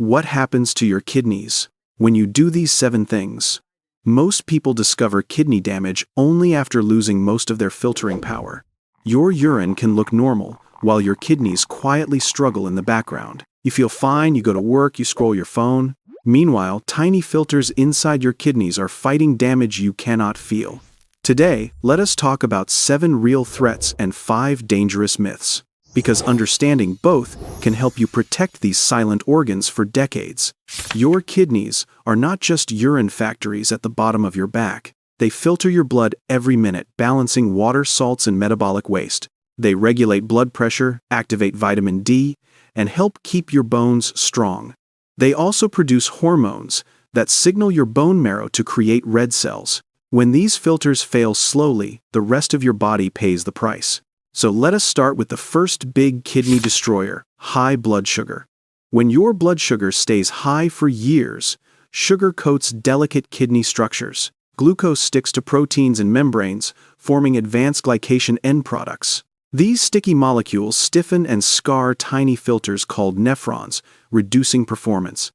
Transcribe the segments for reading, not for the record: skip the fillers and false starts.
What happens to your kidneys when you do these 7 things? Most people discover kidney damage only after losing most of their filtering power. Your urine can look normal, while your kidneys quietly struggle in the background. You feel fine, you go to work, you scroll your phone. Meanwhile, tiny filters inside your kidneys are fighting damage you cannot feel. Today, let us talk about 7 real threats and 5 dangerous myths, because understanding both can help you protect these silent organs for decades. Your kidneys are not just urine factories at the bottom of your back. They filter your blood every minute, balancing water, salts, and metabolic waste. They regulate blood pressure, activate vitamin D, and help keep your bones strong. They also produce hormones that signal your bone marrow to create red cells. When these filters fail slowly, the rest of your body pays the price. So let us start with the first big kidney destroyer, high blood sugar. When your blood sugar stays high for years, sugar coats delicate kidney structures. Glucose sticks to proteins and membranes, forming advanced glycation end products. These sticky molecules stiffen and scar tiny filters called nephrons, reducing performance.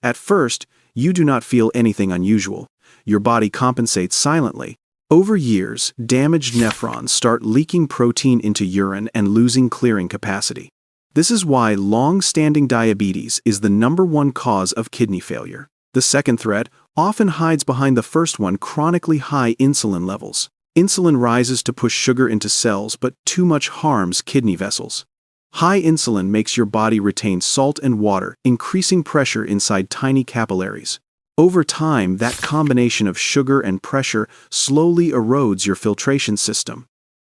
At first, you do not feel anything unusual. Your body compensates silently. Over years, damaged nephrons start leaking protein into urine and losing clearing capacity. This is why long-standing diabetes is the #1 cause of kidney failure. The second threat often hides behind the first one: chronically high insulin levels. Insulin rises to push sugar into cells, but too much harms kidney vessels. High insulin makes your body retain salt and water, increasing pressure inside tiny capillaries. Over time, that combination of sugar and pressure slowly erodes your filtration system.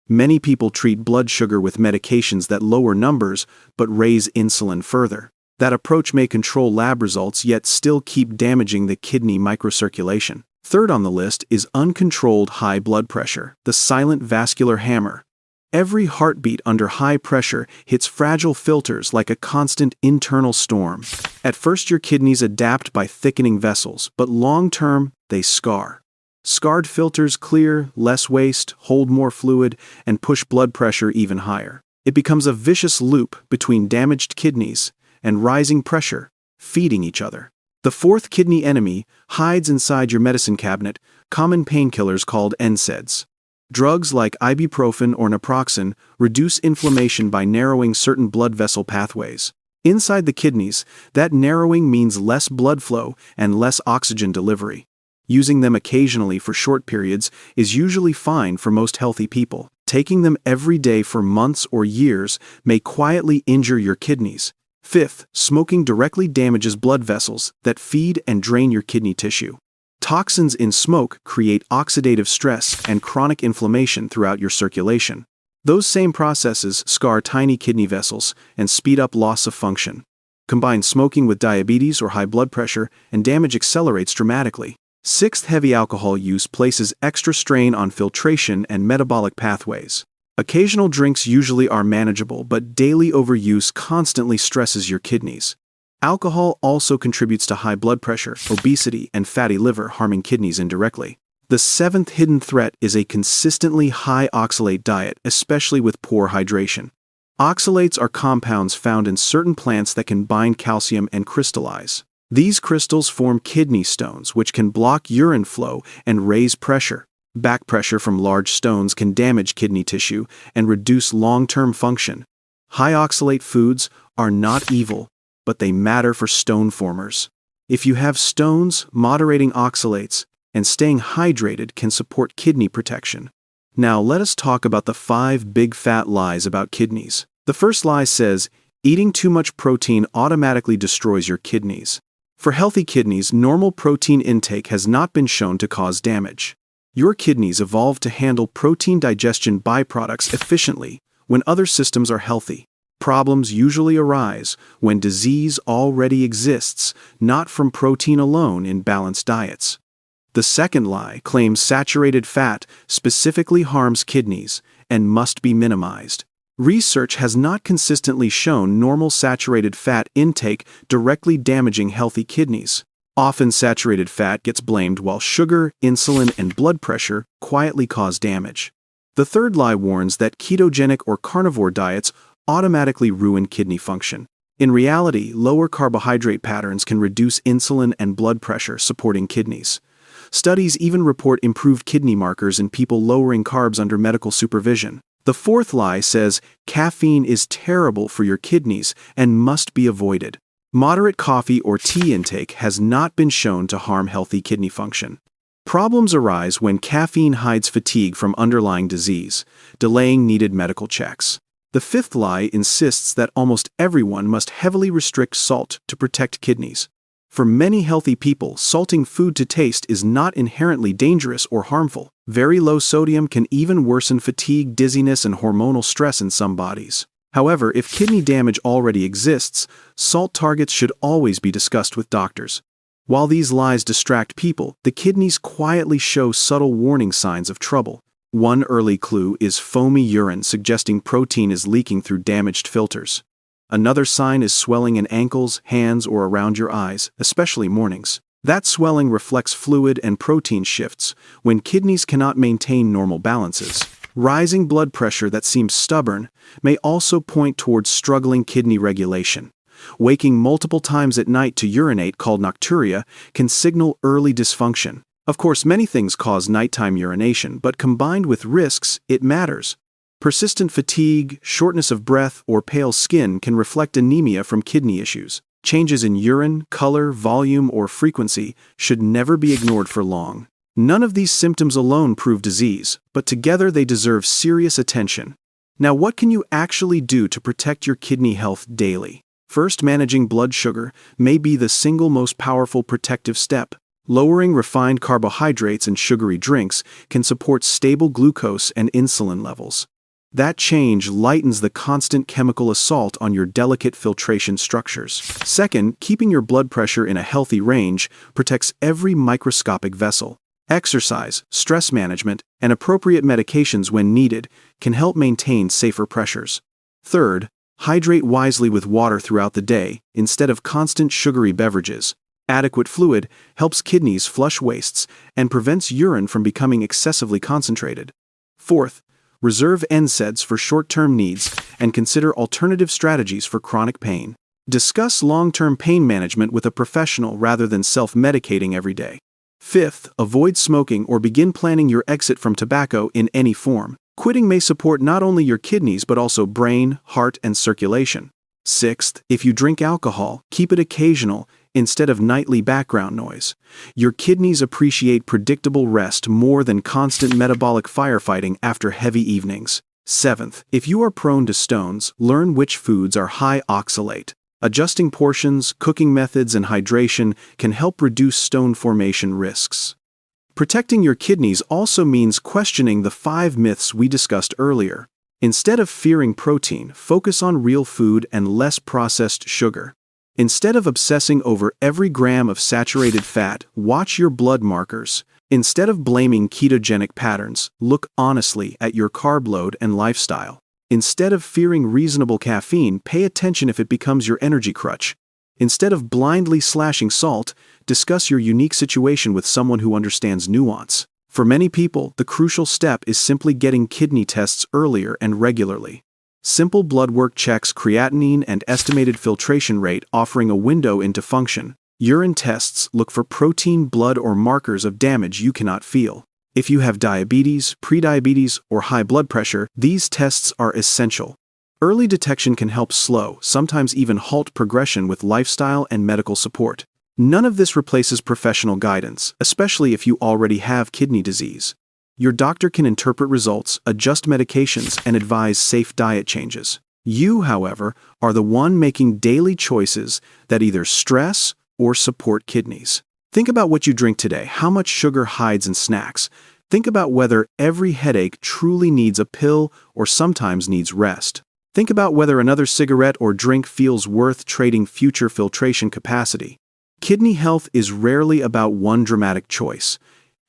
Many people treat blood sugar with medications that lower numbers but raise insulin further. That approach may control lab results yet still keep damaging the kidney microcirculation. Third on the list is uncontrolled high blood pressure, the silent vascular hammer. Every heartbeat under high pressure hits fragile filters like a constant internal storm. At first, your kidneys adapt by thickening vessels, but long-term, they scar. Scarred filters clear less waste, hold more fluid, and push blood pressure even higher. It becomes a vicious loop between damaged kidneys and rising pressure, feeding each other. The fourth kidney enemy hides inside your medicine cabinet, common painkillers called NSAIDs. Drugs like ibuprofen or naproxen reduce inflammation by narrowing certain blood vessel pathways. Inside the kidneys, that narrowing means less blood flow and less oxygen delivery. Using them occasionally for short periods is usually fine for most healthy people. Taking them every day for months or years may quietly injure your kidneys. Fifth, smoking directly damages blood vessels that feed and drain your kidney tissue. Toxins in smoke create oxidative stress and chronic inflammation throughout your circulation. Those same processes scar tiny kidney vessels and speed up loss of function. Combine smoking with diabetes or high blood pressure, and damage accelerates dramatically. Sixth, heavy alcohol use places extra strain on filtration and metabolic pathways. Occasional drinks usually are manageable, but daily overuse constantly stresses your kidneys. Alcohol also contributes to high blood pressure, obesity, and fatty liver, harming kidneys indirectly. The seventh hidden threat is a consistently high oxalate diet, especially with poor hydration. Oxalates are compounds found in certain plants that can bind calcium and crystallize. These crystals form kidney stones, which can block urine flow and raise pressure. Back pressure from large stones can damage kidney tissue and reduce long-term function. High oxalate foods are not evil, but they matter for stone formers. If you have stones, moderating oxalates and staying hydrated can support kidney protection. Now let us talk about the 5 big fat lies about kidneys. The first lie says, eating too much protein automatically destroys your kidneys. For healthy kidneys, normal protein intake has not been shown to cause damage. Your kidneys evolved to handle protein digestion byproducts efficiently when other systems are healthy. Problems usually arise when disease already exists, not from protein alone in balanced diets. The second lie claims saturated fat specifically harms kidneys and must be minimized. Research has not consistently shown normal saturated fat intake directly damaging healthy kidneys. Often saturated fat gets blamed while sugar, insulin, and blood pressure quietly cause damage. The third lie warns that ketogenic or carnivore diets automatically ruin kidney function. In reality, lower carbohydrate patterns can reduce insulin and blood pressure, supporting kidneys. Studies even report improved kidney markers in people lowering carbs under medical supervision. The fourth lie says caffeine is terrible for your kidneys and must be avoided. Moderate coffee or tea intake has not been shown to harm healthy kidney function. Problems arise when caffeine hides fatigue from underlying disease, delaying needed medical checks. The fifth lie insists that almost everyone must heavily restrict salt to protect kidneys. For many healthy people, salting food to taste is not inherently dangerous or harmful. Very low sodium can even worsen fatigue, dizziness, and hormonal stress in some bodies. However, if kidney damage already exists, salt targets should always be discussed with doctors. While these lies distract people, the kidneys quietly show subtle warning signs of trouble. One early clue is foamy urine, suggesting protein is leaking through damaged filters. Another sign is swelling in ankles, hands, or around your eyes, especially mornings. That swelling reflects fluid and protein shifts when kidneys cannot maintain normal balances. Rising blood pressure that seems stubborn may also point towards struggling kidney regulation. Waking multiple times at night to urinate, called nocturia, can signal early dysfunction. Of course, many things cause nighttime urination, but combined with risks, it matters. Persistent fatigue, shortness of breath, or pale skin can reflect anemia from kidney issues. Changes in urine, color, volume, or frequency should never be ignored for long. None of these symptoms alone prove disease, but together they deserve serious attention. Now, what can you actually do to protect your kidney health daily? First, managing blood sugar may be the single most powerful protective step. Lowering refined carbohydrates and sugary drinks can support stable glucose and insulin levels. That change lightens the constant chemical assault on your delicate filtration structures. Second, keeping your blood pressure in a healthy range protects every microscopic vessel. Exercise, stress management, and appropriate medications when needed can help maintain safer pressures. Third, hydrate wisely with water throughout the day instead of constant sugary beverages. Adequate fluid helps kidneys flush wastes and prevents urine from becoming excessively concentrated. Fourth, reserve NSAIDs for short-term needs and consider alternative strategies for chronic pain. Discuss long-term pain management with a professional rather than self-medicating every day. Fifth, avoid smoking or begin planning your exit from tobacco in any form. Quitting may support not only your kidneys but also brain, heart, and circulation. Sixth, if you drink alcohol, keep it occasional instead of nightly background noise. Your kidneys appreciate predictable rest more than constant metabolic firefighting after heavy evenings. Seventh, if you are prone to stones, learn which foods are high oxalate. Adjusting portions, cooking methods, and hydration can help reduce stone formation risks. Protecting your kidneys also means questioning the 5 myths we discussed earlier. Instead of fearing protein, focus on real food and less processed sugar. Instead of obsessing over every gram of saturated fat, watch your blood markers. Instead of blaming ketogenic patterns, look honestly at your carb load and lifestyle. Instead of fearing reasonable caffeine, pay attention if it becomes your energy crutch. Instead of blindly slashing salt, discuss your unique situation with someone who understands nuance. For many people, the crucial step is simply getting kidney tests earlier and regularly. Simple blood work checks creatinine and estimated filtration rate, offering a window into function. Urine tests look for protein, blood, or markers of damage you cannot feel. If you have diabetes, prediabetes, or high blood pressure, these tests are essential. Early detection can help slow, sometimes even halt progression with lifestyle and medical support. None of this replaces professional guidance, especially if you already have kidney disease. Your doctor can interpret results, adjust medications, and advise safe diet changes. You, however, are the one making daily choices that either stress or support kidneys. Think about what you drink today, how much sugar hides in snacks. Think about whether every headache truly needs a pill or sometimes needs rest. Think about whether another cigarette or drink feels worth trading future filtration capacity. Kidney health is rarely about one dramatic choice.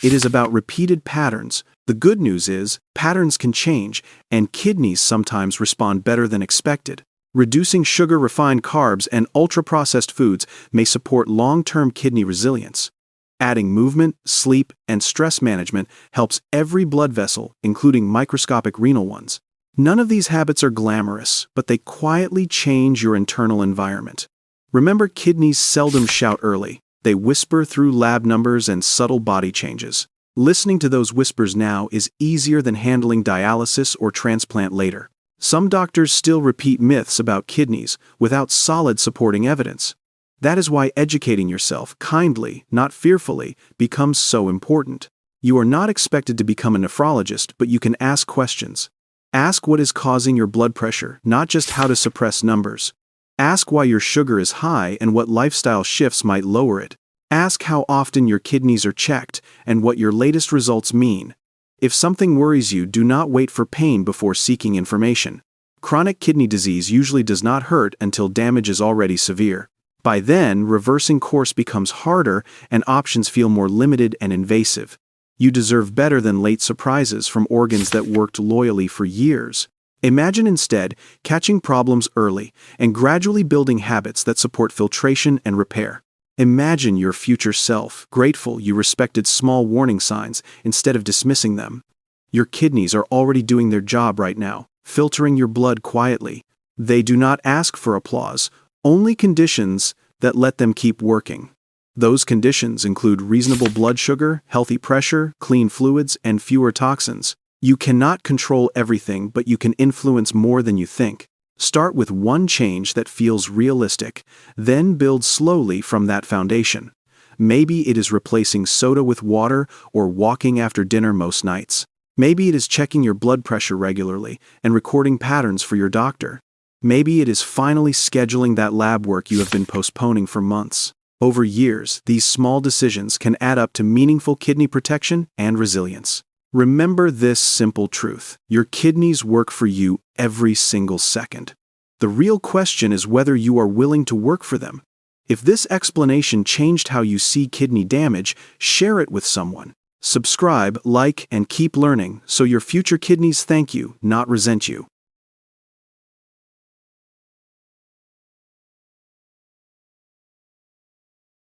It is about repeated patterns. The good news is, patterns can change, and kidneys sometimes respond better than expected. Reducing sugar, refined carbs, and ultra-processed foods may support long-term kidney resilience. Adding movement, sleep, and stress management helps every blood vessel, including microscopic renal ones. None of these habits are glamorous, but they quietly change your internal environment. Remember, kidneys seldom shout early. They whisper through lab numbers and subtle body changes. Listening to those whispers now is easier than handling dialysis or transplant later. Some doctors still repeat myths about kidneys without solid supporting evidence. That is why educating yourself kindly, not fearfully, becomes so important. You are not expected to become a nephrologist, but you can ask questions. Ask what is causing your blood pressure, not just how to suppress numbers. Ask why your sugar is high and what lifestyle shifts might lower it. Ask how often your kidneys are checked and what your latest results mean. If something worries you, do not wait for pain before seeking information. Chronic kidney disease usually does not hurt until damage is already severe. By then, reversing course becomes harder and options feel more limited and invasive. You deserve better than late surprises from organs that worked loyally for years. Imagine instead catching problems early and gradually building habits that support filtration and repair. Imagine your future self grateful you respected small warning signs instead of dismissing them. Your kidneys are already doing their job right now, filtering your blood quietly. They do not ask for applause, only conditions that let them keep working. Those conditions include reasonable blood sugar, healthy pressure, clean fluids, and fewer toxins. You cannot control everything, but you can influence more than you think. Start with one change that feels realistic, then build slowly from that foundation. Maybe it is replacing soda with water or walking after dinner most nights. Maybe it is checking your blood pressure regularly and recording patterns for your doctor. Maybe it is finally scheduling that lab work you have been postponing for months. Over years, these small decisions can add up to meaningful kidney protection and resilience. Remember this simple truth: your kidneys work for you every single second. The real question is whether you are willing to work for them. If this explanation changed how you see kidney damage, share it with someone. Subscribe, like, and keep learning so your future kidneys thank you, not resent you.